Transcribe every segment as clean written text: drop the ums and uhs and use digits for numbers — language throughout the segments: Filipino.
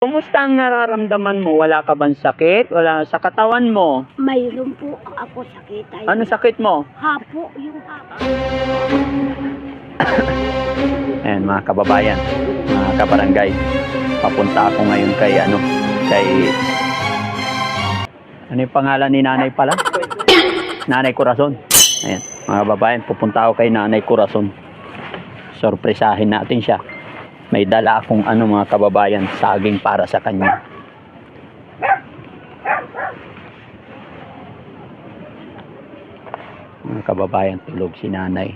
Kumusta ang nararamdaman mo? Wala ka bang sakit? Wala sa katawan mo? Mayroon po ako sakit. Ano sakit mo? Hapo, yung hapo. Ayan mga kababayan, mga kabarangay. Papunta ako ngayon kay ano yung pangalan ni Nanay pala? Nanay Corazon. Ayan, mga kababayan, pupunta ako kay Nanay Corazon. Sorpresahin natin siya. May dala akong mga kababayan, saging para sa kanya. Mga kababayan, tulog si Nanay.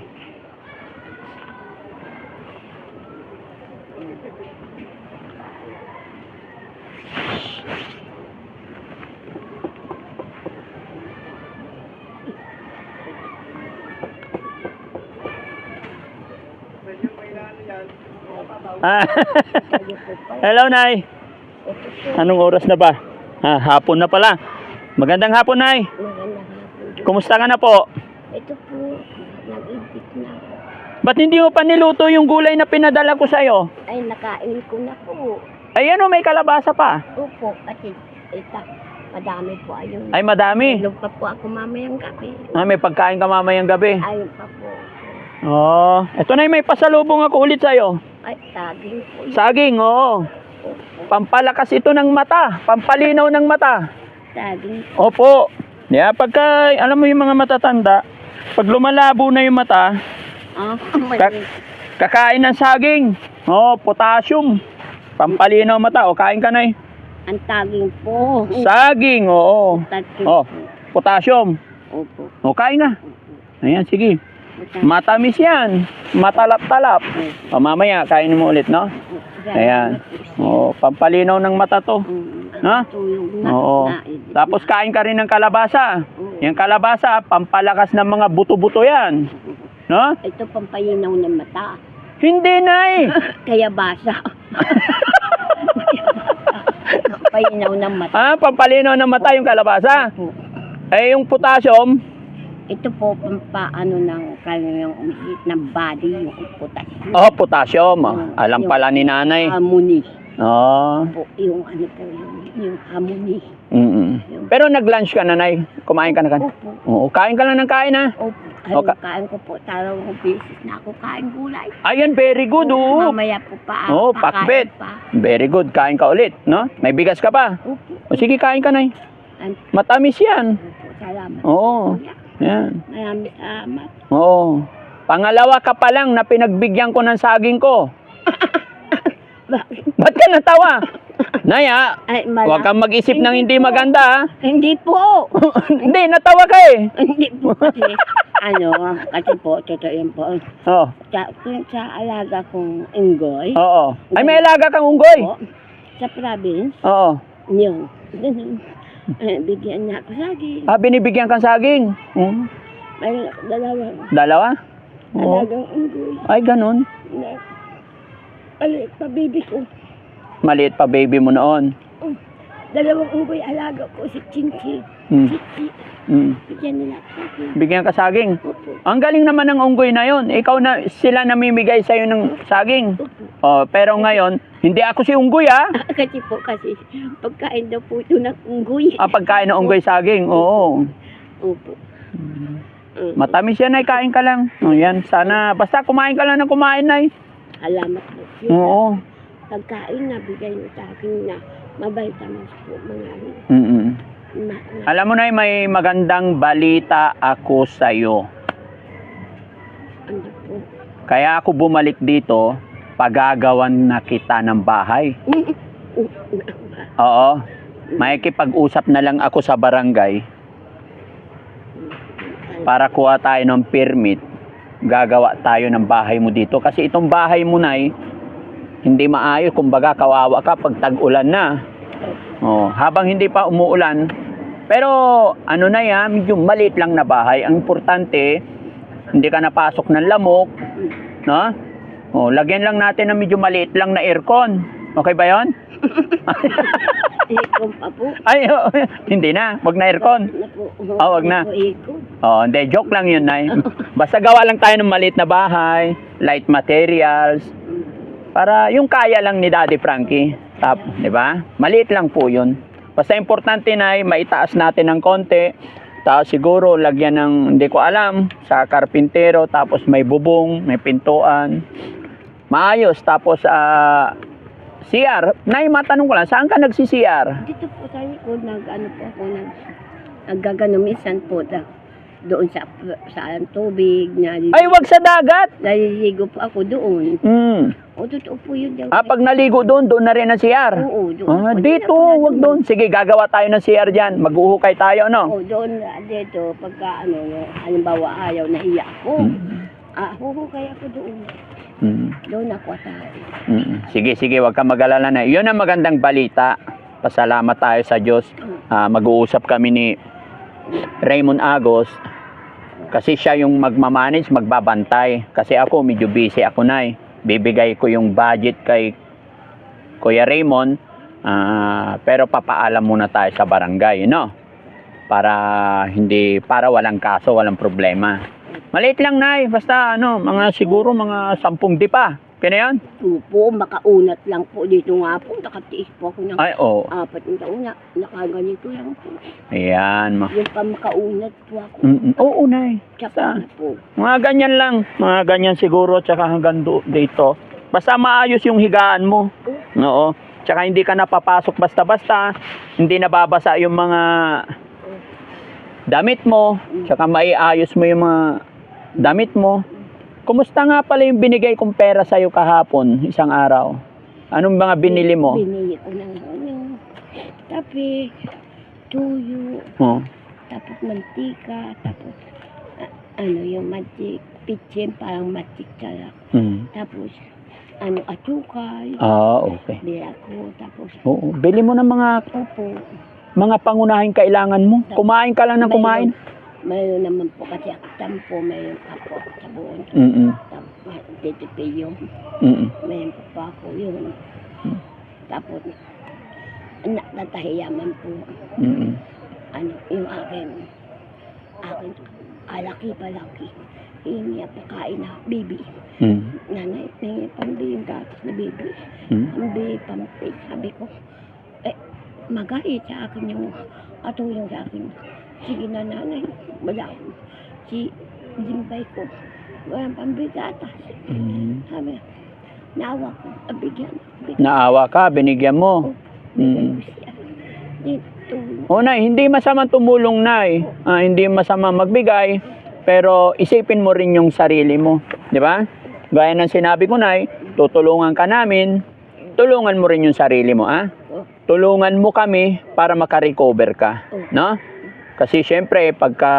Hello, Nay. Anong oras na ba? Hapon na pala. Magandang hapon, Nay. Magandang hapon. Kumusta ka na po? Ito po, nag-ibig na. Ba't hindi mo pa niluto yung gulay na pinadala ko sa'yo? Ay, nakain ko na po. Ay, may kalabasa pa. Opo, kasi ito, madami po ayun. Ay, madami. Ilog pa po ako mamayang gabi. May pagkain ka mamayang gabi. Ayun pa po. Oh, eto na, may pasalubong ako ulit sa'yo. Ay, saging po. Saging, oo. Pampalakas ito ng mata. Pampalinaw ng mata. Saging. Opo. Pagka, alam mo yung mga matatanda, pag lumalabo na yung mata, kakain ng saging. Potassium. Pampalinaw mata. Kain ka na eh. Ang saging po. Saging, oo. Potassium. Opo. Kain na. Ayan, sige. Matamis yan. Matalap-talap. Mamaya, kainin mo ulit, no? Ayan. Pampalinaw ng mata to. Ha? Oo. Tapos kain ka rin ng kalabasa. Yung kalabasa, pampalakas ng mga buto-buto yan. No? Ito pampalinaw ng mata. Hindi, Nay. Kaya basa. Pampalinaw ng mata. Pampalinaw ng mata yung kalabasa. Yung potassium, ito po pampaano ng kanyang umiit ng body, yung potassium. Potassium. Alam pala ni Nanay. Harmony. Po, yung po, yung harmony. Pero nag-lunch ka na, Nay? Kumain ka na? Oo, kain ka lang ng kain, ha? Opo. Kain ko po, tarong beses na ako kain gulay. Ayan, very good, Mamaya po pa. Pakbet. Very good, kain ka ulit, no? May bigas ka pa? Opo. Sige, kain ka, Nay. Matamis yan. Opo, salamat. Oo. Yan. Maraming salamat. Oo. Pangalawa ka pa lang na pinagbigyan ko ng saging ko. Ba't ka natawa? Naya, huwag kang mag-isip ng hindi maganda, ha? Hindi po. Hindi, natawa ka eh. Hindi po kasi, kasi po, totoo yun po. Oo. Sa alaga kong unggoy. Oo. Ay, may alaga kang unggoy? Po, sa province. Oo. Yun. Ganun. Bigyan niya ako saging. Binibigyan kang saging? May dalawa. Dalawa? Oo. Alagang unggoy. Ay, ganun. Maliit pa baby ko. Maliit pa baby mo noon. Dalawang unggoy alaga ko si Chinchi. Chichi. Bigyan nila ako. Bigyan ka saging? Ang galing naman ng unggoy na yon. Ikaw na, sila namimigay sa'yo ng saging. Pero ngayon, hindi ako si unggoy, ha? Kasi pagkain daw po ito ng unggoy. Pagkain ng unggoy saging, oo. Opo. Matamis yan, Nay, kain ka lang. Yan, sana, basta kumain ka lang ng kumain, Nay. Salamat po. Oo. Pagkain na bigay niyo sa akin na mabaytamas po mga Alam mo, Nay, may magandang balita ako sa'yo. Ano po? Kaya ako bumalik dito, pagagawan na kita ng bahay. Oo. Makikipag-usap na lang ako sa barangay para kuha tayo ng permit gagawa tayo ng bahay mo dito. Kasi itong bahay mo, Nay, hindi maayos. Kumbaga, kawawa ka pag tag-ulan na. Oh, habang hindi pa umuulan. Pero, ano na yan, medyo maliit lang na bahay. Ang importante, hindi ka napasok ng lamok. No? Oh, lagyan lang natin ng medyo maliit lang na aircon. Okay ba yon? Ikon pa po. Ay, oh, hindi na. Wag na aircon. Wag na. Ikon. Oh, hindi. Joke lang yun, Nay. Basta gawa lang tayo ng maliit na bahay, light materials, para yung kaya lang ni Daddy Frankie. Di ba? Maliit lang po yun. Basta importante, Nay, maitaas natin ng konti. Tapos siguro lagyan ng, hindi ko alam, sa karpintero. Tapos may bubong, may pintuan. Maayos. Tapos, CR. Nay, matanong ko lang, saan ka nagsi-CR? Dito po tayo ko, nag-ano po ako, naggagano minsan po, doon sa tubig, Ay, wag sa dagat! naliligo po ako doon. O, totoo po yun. Pag naligo doon, doon na rin ang CR. Oo, doon. Dito, wag doon. Sige, gagawa tayo ng CR dyan. Mag-uhukay tayo, no? Oo, doon, dito, pagka, halimbawa, ayaw, nahiya ako. Huhukay ako doon. Doon ako tayo. Sige, wag kang mag-alala na. Yun ang magandang balita. Pasalamat tayo sa Diyos. Mag-uusap kami ni Raymond Agos. Kasi siya yung magmamanage, magbabantay. Kasi ako, medyo busy ako, Nay. Bibigay ko yung budget kay Kuya Raymond. Pero papaalam muna tayo sa barangay, no? Para walang kaso, walang problema. Maliit lang, Nay. Basta siguro mga 10 dipa. Kaya yan? Po, makaunat lang po. Dito nga po, nakatiis po ako ng Ay, oo. 4 na taon na. Nakaganito lang po. Ayan. Yung pa makaunat po ako. Oo, Nay. Tsaka na po. Mga ganyan lang. Mga ganyan siguro. Tsaka hanggang dito. Basta maayos yung higaan mo. Oo. Tsaka hindi ka napapasok basta-basta. Hindi nababasa yung mga damit mo. Tsaka maiayos mo yung mga damit mo. Kumusta nga pala yung binigay kong pera sa'yo kahapon, isang araw? Anong mga binili mo? Binili ko ng tape, tuyo, tapos mantika, tapos yung magic, pitchen, parang magic salak. Tapos, atsukay. Okay. Bila ko, tapos, Oo, bili mo ng mga pangunahing kailangan mo. Kumain ka lang ng kumain. Mayroon naman po kasi ako tampo, mayroon ako sa buon. Titipi yung, mayroon po ako yun. Tapos, natahiyaman po. Yung akin, palaki. Hindi niya pakain na, baby. Nanay, may pambili yung gatas na baby. Pambili, pampig. Sabi ko, magait sa akin yung atulong sa akin. Sige na, nanay, wala ko. Si Jimbay ko, walang pambigatas. Sabi, naawa ko, bigyan. Naawa ka, binigyan mo. Nay, hindi masama tumulong, Nay. Hindi masama magbigay, pero isipin mo rin yung sarili mo. Di ba? Gaya ng sinabi ko, Nay, tutulungan ka namin, tulungan mo rin yung sarili mo, Tulungan mo kami para makarecover ka. No? Kasi syempre, pagka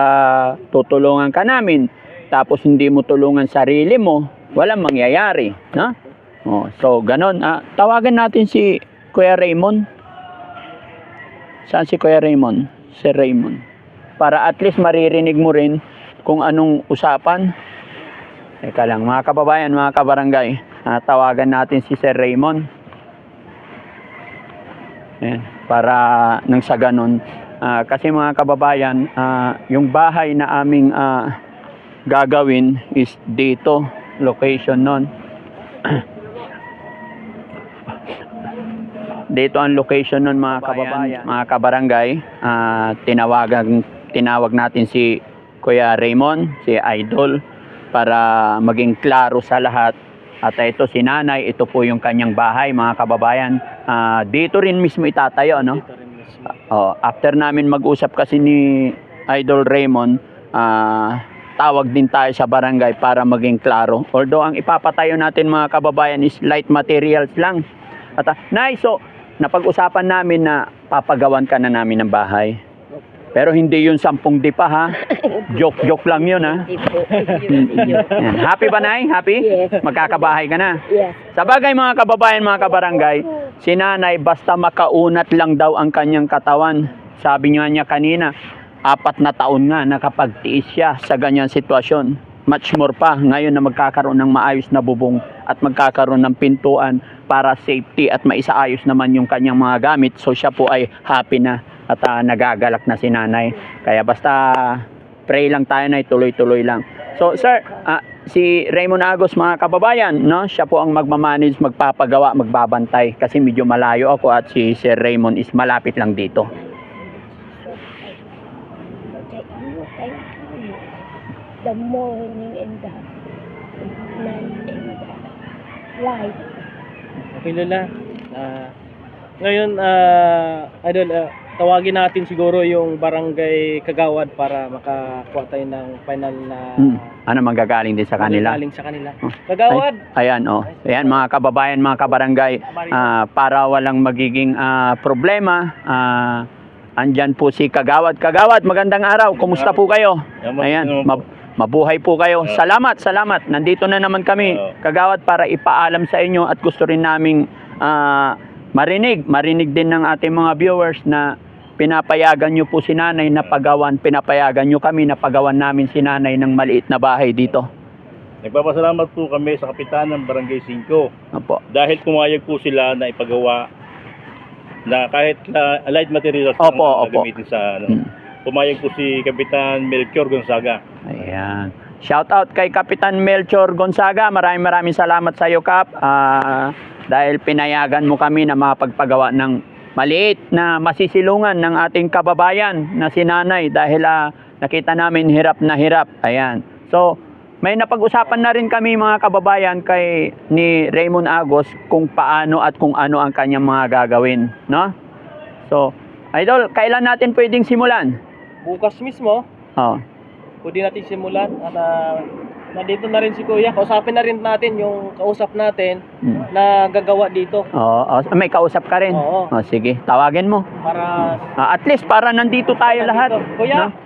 tutulungan ka namin, tapos hindi mo tulungan sarili mo, walang mangyayari. No? So, ganon. Tawagan natin si Kuya Raymond. Saan si Kuya Raymond? Si Raymond. Para at least maririnig mo rin kung anong usapan. Teka lang, mga kababayan, mga kabarangay. Tawagan natin si Sir Raymond. Ayan, para nang sa ganon. Kasi mga kababayan, yung bahay na aming gagawin is dito, location nun. Dito ang location nun, mga kababayan, mga kabarangay. Tinawag natin si Kuya Raymond, si Idol, para maging klaro sa lahat. At ito si Nanay, ito po yung kanyang bahay, mga kababayan. Dito rin mismo itatayo, no? After namin mag-usap kasi ni Idol Raymond, tawag din tayo sa barangay para maging klaro. Although ang ipapatayo natin, mga kababayan, is light materials lang. At Nay, so napag-usapan namin na papagawan ka na namin ng bahay. Pero hindi yun 10 di pa, ha? Joke lang yun, ha? Hindi po. Yun. Yan. Happy ba, Nay? Happy? Yes. Magkakabahay ka na. Yes. Sa bagay, mga kababayan, mga kabarangay, si nanay basta makaunat lang daw ang kanyang katawan. Sabi niya kanina, 4 na taon nga nakapagtiis siya sa ganyang sitwasyon. Much more pa ngayon na magkakaroon ng maayos na bubong at magkakaroon ng pintuan para safety at maisaayos naman yung kanyang mga gamit. So siya po ay happy na at nagagalak na si nanay. Kaya basta pray lang tayo na tuloy-tuloy lang. So sir, si Raymond Agos, mga kababayan, no? Siya po ang magmamanage, magpapagawa, magbabantay kasi medyo malayo ako at si Sir Raymond is malapit lang dito. The morning and the night and the light. Okay, Lola. Ngayon, idol, tawagin natin siguro yung barangay Kagawad para makakuha tayo ng final na Ano manggagaling din sa kanila? galing sa kanila. Kagawad! Ayan, oh. Ayan, mga kababayan, mga kabarangay, para walang magiging problema, andyan po si Kagawad. Kagawad, magandang araw. Kumusta po kayo? Ayan, mabuhay po kayo. Salamat, salamat. Nandito na naman kami, Kagawad, para ipaalam sa inyo at gusto rin naming marinig din ng ating mga viewers na pinapayagan nyo po si nanay na pagawan, pinapayagan nyo kami na pagawan namin si nanay ng maliit na bahay dito. Nagpapasalamat po kami sa kapitan ng Barangay 5 Opo. dahil pumayag po sila na ipagawa na kahit light materials Opo, ang opo. gagamitin sa pumayag po si Kapitan Melchor Gonzaga. Ayan. Shout out kay Kapitan Melchor Gonzaga. Maraming salamat sa iyo, Kap. Dahil pinayagan mo kami na mapagpagawa ng maliit na masisilungan ng ating kababayan na si nanay dahil nakita namin hirap na hirap. Ayan. So, may napag-usapan na rin kami, mga kababayan, kay ni Raymond Agos kung paano at kung ano ang kanyang mga gagawin, no? So, idol, kailan natin pwedeng simulan? Bukas mismo, Oh. pwede natin simulan at nandito na rin si Kuya. Kausapin na rin natin yung kausap natin na gagawa dito May kausap ka rin? Oo. Sige, tawagin mo. para At least para nandito tayo lahat. Kuya, No?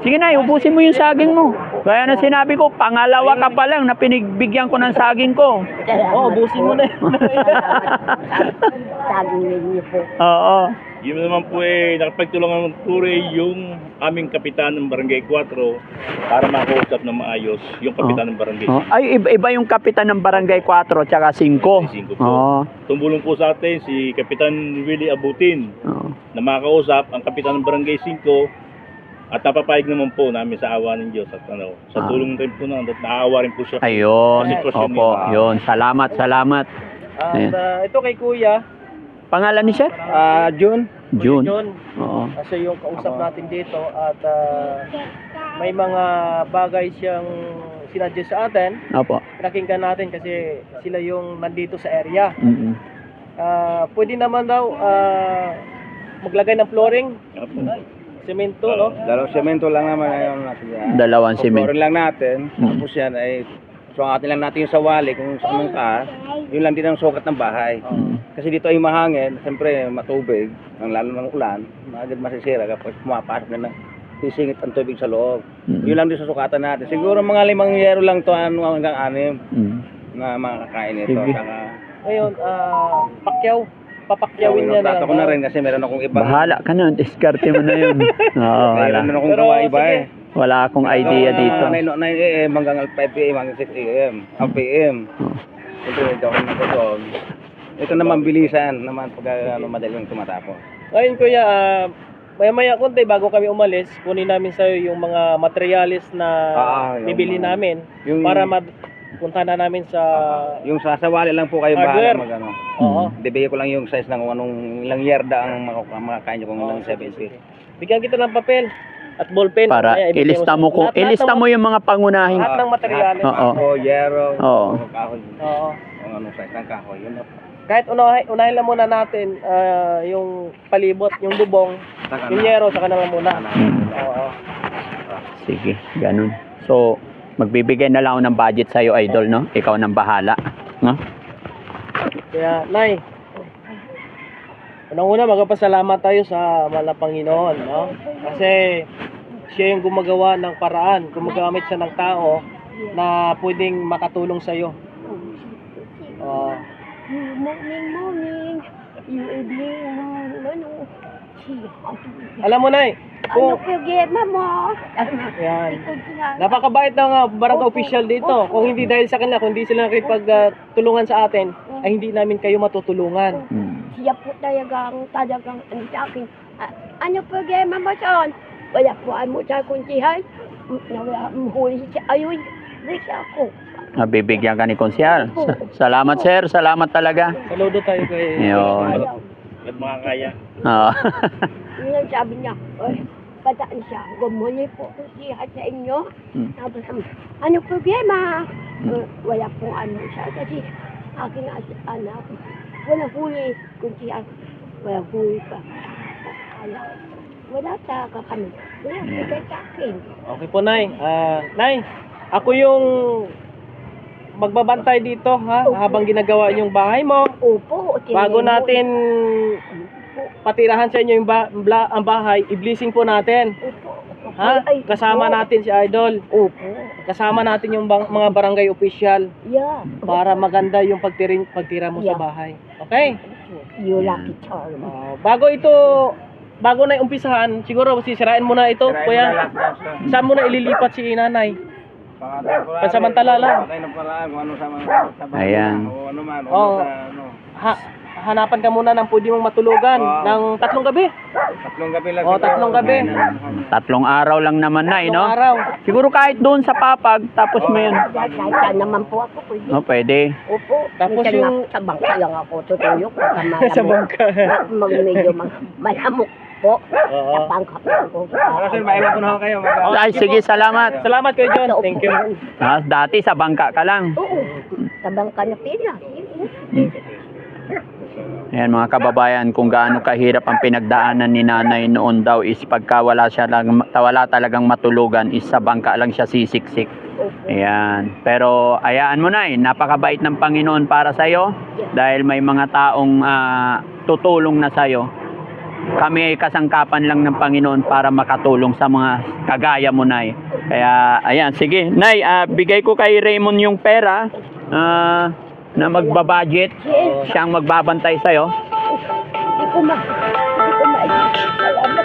Sige na, ubusin mo yung saging mo. Gaya na sinabi ko, pangalawa ka pa lang na pinigbigyan ko ng saging ko. busin mo na yun. Sabi niyo po. Oo. Yun naman po nakapagtulungan ng Ture yung aming kapitan ng Barangay 4 para makausap na maayos yung kapitan ng Barangay 5. Oh. Ay, iba yung kapitan ng Barangay 4 tsaka 5. Oo. Tumulong po sa atin si Kapitan Willie Abutin Oo. na makausap ang kapitan ng Barangay 5 at napapayag naman po namin sa awa ng Diyos at sa tulong rin po at naawa rin po siya. Ayun. Sa sitwasyon Opo, niya. yun. Salamat. At ito kay Kuya, Pangalan ni Sir? June. June. John, Oo. kasi yung kausap natin dito at may mga bagay siyang sinadya sa atin. Opo. Pinakinggan natin kasi sila yung nandito sa area. Mm-mm. Pwede naman daw maglagay ng flooring, semento, no? Dalawang semento lang naman ngayon natin yan. Dalawang simento. Flooring lang natin. Tapos yan ay sukatin lang natin yung sawali kung saan ang taas. Yun lang din ang sukat ng bahay. Kasi dito ay mahangin, siyempre matubig, ang lalo ng ulan, agad masisira kapag pumapasok na sisingit ang tubig sa loob. Yun lang din sa sukatan natin. Siguro mga 5 yero lang to hanggang 6 na makakain nito. Sige. Saka, Ngayon, papakyawin niya tato ko na rin kasi meron akong ibang Bahala ka na. Diskarte mo na yun. Oo, wala. meron akong Pero, gawa iba sige. Wala akong idea dito. 9 AM hanggang 5 AM hanggang 6 AM. Ang PM. Siyempre, gawin ko doon. Ito naman bilisan naman pag madaling tumatapos. Ngayon, Kuya, maya-maya konti bago kami umalis, kunin namin sa'yo yung mga materialis na yung bibili mga- namin yung- para punta na namin sa Yung sasawali lang po kayo Hardware. bahala mag-ano. Oo. Bibigay ko lang yung size ng anong ilang yarda ang makakain nyo kung ilang 70. Bigyan kita ng papel at ballpen. Para Kaya ibigay ilista mo kung lahat ilista ng- mo yung mga pangunahing lahat ng materialis. Oo. Ako, yero, Oo. kahoy, Oo. kung anong size ng kahoy. Yun na po. Kahit unahin lang muna natin yung palibot, yung bubong, Saka yung na. yero sa kanila muna. Oo. Sige, ganun. So, magbibigay na lang ako ng budget sa'yo, idol, no? Ikaw nang bahala. No? Kaya, Nay, Unang-una, magpasalamat tayo sa mahal na Panginoon, no? Kasi siya yung gumagawa ng paraan, gumagamit siya ng tao na pwedeng makatulong sa iyo. Morning. You evening, ano. Alam mo, Nay, Ano kung problema mo? yan, napakabait ng barangay official dito. Kung hindi dahil sa kanila, kung hindi sila nakipagtulungan sa atin, ay hindi namin kayo matutulungan. Siya po talagang ano sa akin. Ano problema mo son? Wala po mo sa kuntihan. Wala mo huli siya. Ayun, wish ako. Bibigyan ka ni konsyal. Salamat, sir. Salamat talaga. Saludo tayo kay... Yun. At mga kaya. Oo. Yun ang sabi niya. Oy, pataan siya. Gumuli po ko siya sa inyo. Sabi naman, ano problema? Wala pong ano siya. Kasi aking anak. Wala huli. Kung siya, wala huli pa. Wala sa kami. Wala bigay sa akin. Okay po, Nay. Nay, ako yung magbabantay dito, ha? Habang ginagawa yung bahay mo. Opo. Bago natin patirahan sa inyo yung ang bahay, i-blessing po natin. Opo. Ha? Kasama natin si Idol. Opo. Kasama natin yung mga barangay official Yeah. para maganda yung pagtira mo sa bahay. Okay? You lucky charm. Bago na umpisahan, siguro sisirain mo na ito, kuya. Saan mo na ililipat si nanay? Pansamantala lang. Ayan. O ano man, Oo. Hanapan ka muna ng pwede mong matulugan ng 3 gabi. 3 gabi lang. O, 3 gabi. 3 araw lang naman na, 3 no? araw. Siguro kahit doon sa papag, tapos may yun. Kahit naman po ako pwede. No, pwede. Opo. Tapos Minsan yung- nga, sa bangka lang ako tutuyok. Sa bangka. Medyo malamok po. Oo. Sa bangka po ako. Kasi maiwan ko na ho kayo. Ay, sige, salamat. Salamat kayo, John. Thank you. Dati sa bangka ka lang. Oo. Sa bangka na pila. Ayan mga kababayan, kung gaano kahirap ang pinagdaanan ni nanay noon daw is pagka wala talagang matulugan is sa bangka lang siya sisiksik. Ayan. Pero ayaan mo na napakabait ng Panginoon para sa'yo dahil may mga taong tutulong na sa'yo. Kami ay kasangkapan lang ng Panginoon para makatulong sa mga kagaya mo, Nay. Kaya ayan, sige. Nay, bigay ko kay Raymond yung pera na magbabudget. Siyang magbabantay sa'yo. Hindi ko salamat.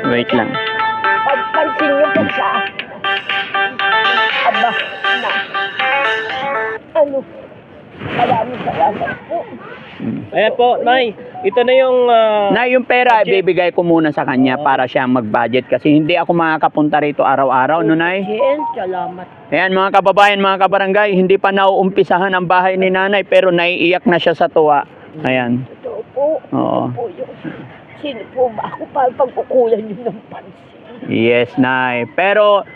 Wait lang. Pagpansin niyo po siya. Aba, na. Ano? Maraming salamat po. Ayan po, Nay. Ito na yung... Na yung pera, budget. ibibigay ko muna sa kanya para siya mag-budget kasi hindi ako makakapunta rito araw-araw, no, Nay? Jen, salamat. Ayan mga kababayan, mga kabarangay, hindi pa nauumpisahan ang bahay ni nanay pero naiiyak na siya sa tuwa. Ayan. Totoo po. Oo. Po yung, sino po ba ako para pagkukulan yun ng pansin? Yes, Nay. Pero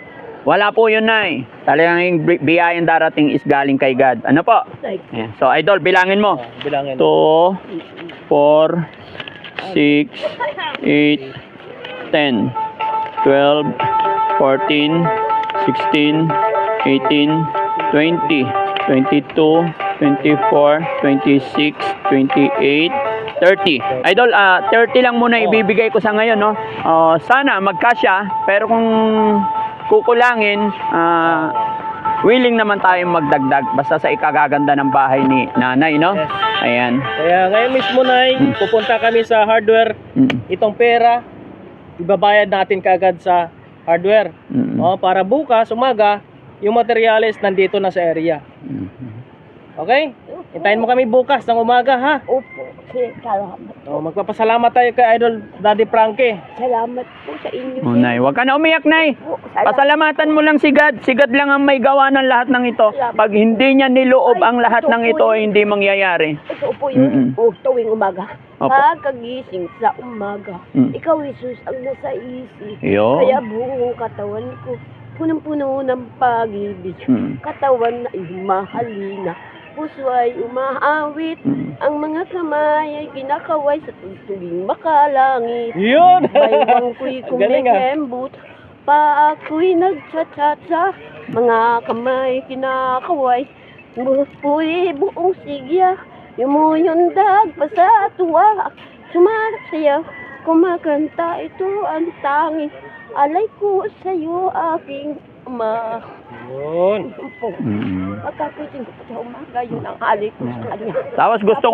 wala po yun, Nay. Talagang yung biyayang darating is galing kay God. Ano po? Like, Ayan. So, Idol, bilangin mo. bilangin. 2, 4, 6, 8, 10, 12, 14, 16, 18, 20, 22, 24, 26, 28, 30. Idol, 30 lang muna ibibigay ko sa ngayon, no? Sana magkasya, pero kung kukulangin, willing naman tayong magdagdag basta sa ikagaganda ng bahay ni nanay, no? Yes. Ayan. Kaya ngayon mismo, Nay, pupunta kami sa hardware. Itong pera, ibabayad natin kaagad sa hardware. Para bukas, umaga, yung materials nandito na sa area. Okay? Hintayin mo kami bukas ng umaga, ha? opo. Salamat. Magpapasalamat tayo kay Idol Daddy Frankie. Salamat po sa inyo. Nay, huwag ka na umiyak, Nay. Po, salamat. Pasalamatan mo lang si God. Si God lang ang may gawa ng lahat ng ito. Pag hindi niya niloob ang lahat ng ito, ay hindi mangyayari. Ito po yung tuwing umaga. Opo. Pagkagising sa umaga, ikaw, Jesus, ang nasa isip. Yo. Kaya buong katawan ko, punong-puno ng pag-ibig. Katawan na mahalina. Puso ay umaawit. Ang mga kamay ay kinakaway sa tuwing makalangit. Yun! Baywang ko'y Galing, ah. kumikembot. Pa ako'y nagtsatsa. Mga kamay kinakaway. Buhay buong sigya. Yumuyundag pa sa tuwa. Sumarap sa'yo, kumakanta ito ang tanging alay ko sa'yo aking ama. Yun. Yun po. Mm. Pagkakusin ko po sa umaga, yun ang alay ko sa kanya. Tapos gusto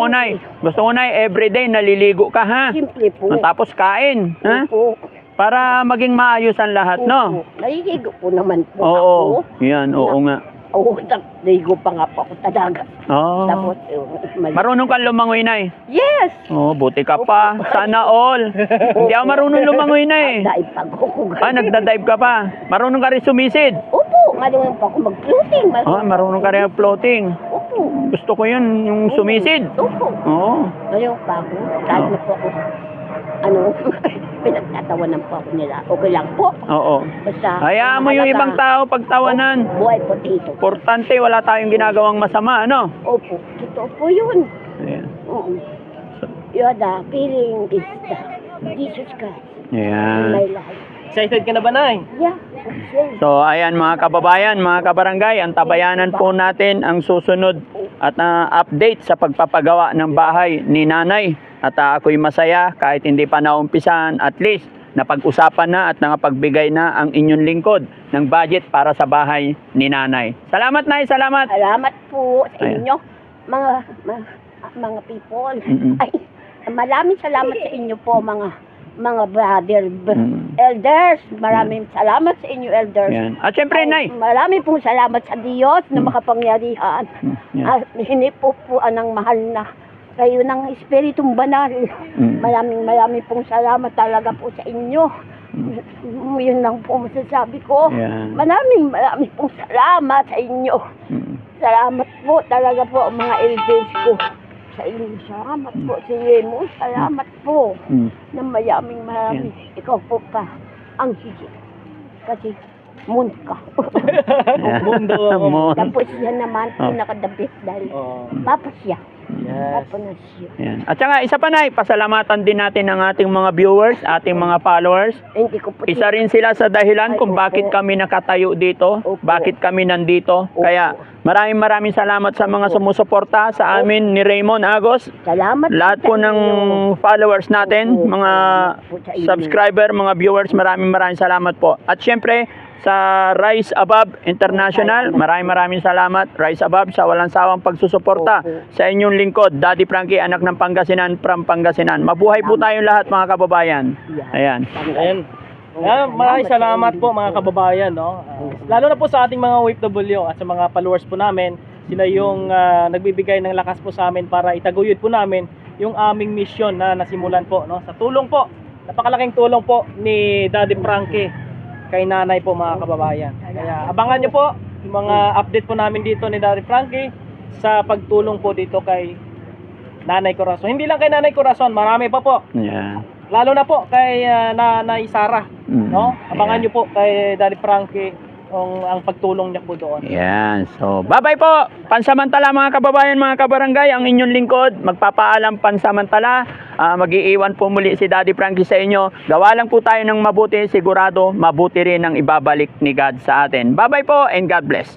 ko na everyday naliligo ka ha. Simple po. Tapos kain, ha? Opo. Para maging maayos ang lahat, no? Opo. Naliligo po naman po Oo. ako. Yan, oo nga. Oo, naligo pa nga po ako talaga. Oh. Tapos, Marunong kang lumangoy, Nay. yes! Oh, buti ka pa. Sana all. Hindi ako marunong lumangoy, Nay. Dahil pag ako. Nagda-dive ka pa. Marunong ka rin sumisid. Opo, marunong pa ako mag-floating. Marunong ka rin floating. Opo. Gusto ko yun, yung sumisid. Opo. Oo. Marunong pa ako. Kahit na po ako, pinagtatawanan po ako nila. Okay lang po. Oo. Basta, Hayaan mo yung mahalaga, ibang tao pagtawanan. buhay po dito. Importante, wala tayong ginagawang masama, ano? Opo, totoo po yun. Ayan. Oo. You're the feeling is the Jesus Christ in Ayan. my life. Excited ka na ba, Nay? Yeah, okay. So, ayan mga kababayan, mga kabarangay, ang tabayanan po natin ang susunod at update sa pagpapagawa ng bahay ni Nanay. At ako'y masaya kahit hindi pa naumpisahan, at least napag-usapan na at nakapagbigay na ang inyong lingkod ng budget para sa bahay ni Nanay. Salamat, Nay, salamat. Salamat po sa Ayan. inyo, mga people. Mm-mm. Ay, maraming salamat sa inyo po, mga brother, Mm. elders. Maraming salamat sa inyo, elders. Yan. At syempre, Ay, Nay. maraming pong salamat sa Diyos na makapangyarihan. Yan. At hinipupuan ng mahal na kayo ng Espiritong Banal. Mm. Maraming pong salamat talaga po sa inyo. Yun lang po masasabi ko. Yan. Maraming pong salamat sa inyo. Mm. Salamat po talaga po mga elders ko. Sa inyo, salamat po si Remo. Salamat po Mm. na marami. Ikaw po pa ang higit. Kasi moon ka. Mundo. Mo. Tapos siya naman Oh. pinaka-the best dahil Oh. papa siya. Yes. Papa na siya. Yan. At saka isa pa, Nay, pasalamatan din natin ang ating mga viewers, ating mga followers. Hindi ko po Isa rin sila sa dahilan Ay, kung opo. bakit kami nakatayo dito, Opo. bakit kami nandito. Opo. Kaya maraming salamat sa mga sumusuporta sa amin ni Raymond Agos. Salamat Lahat po sa ng inyo. followers natin, Opo. mga Salamat po sa inyo. subscriber, mga viewers, maraming salamat po. At syempre, sa Rise Above International, maraming salamat. Rise Above sa walang sawang pagsusuporta Opo. sa inyong lingkod, Daddy Frankie, anak ng Pangasinan, from Pangasinan. Mabuhay po tayong lahat, mga kababayan. Ayan. Ayan. Maraming salamat po mga kababayan, no? Lalo na po sa ating mga OFW at sa mga followers po namin, sila yung nagbibigay ng lakas po sa amin para itaguyod po namin yung aming mission na nasimulan po, no? Sa tulong po, napakalaking tulong po ni Daddy Frankie kay Nanay po, mga kababayan. Kaya abangan nyo po yung mga update po namin dito ni Daddy Frankie sa pagtulong po dito kay Nanay Corazon. Hindi lang kay Nanay Corazon, marami pa po. Ayan. Lalo na po kay Nanay Sara, Mm. no? Abangan nyo po kay Daddy Frankie ang pagtulong niya po doon. Yan. So, bye-bye po. Pansamantala, mga kababayan, mga kabarangay, ang inyong lingkod, magpapaalam pansamantala. Mag-iiwan po muli si Daddy Frankie sa inyo. Gawa lang po tayo ng mabuti, sigurado mabuti rin ang ibabalik ni God sa atin. Bye-bye po and God bless.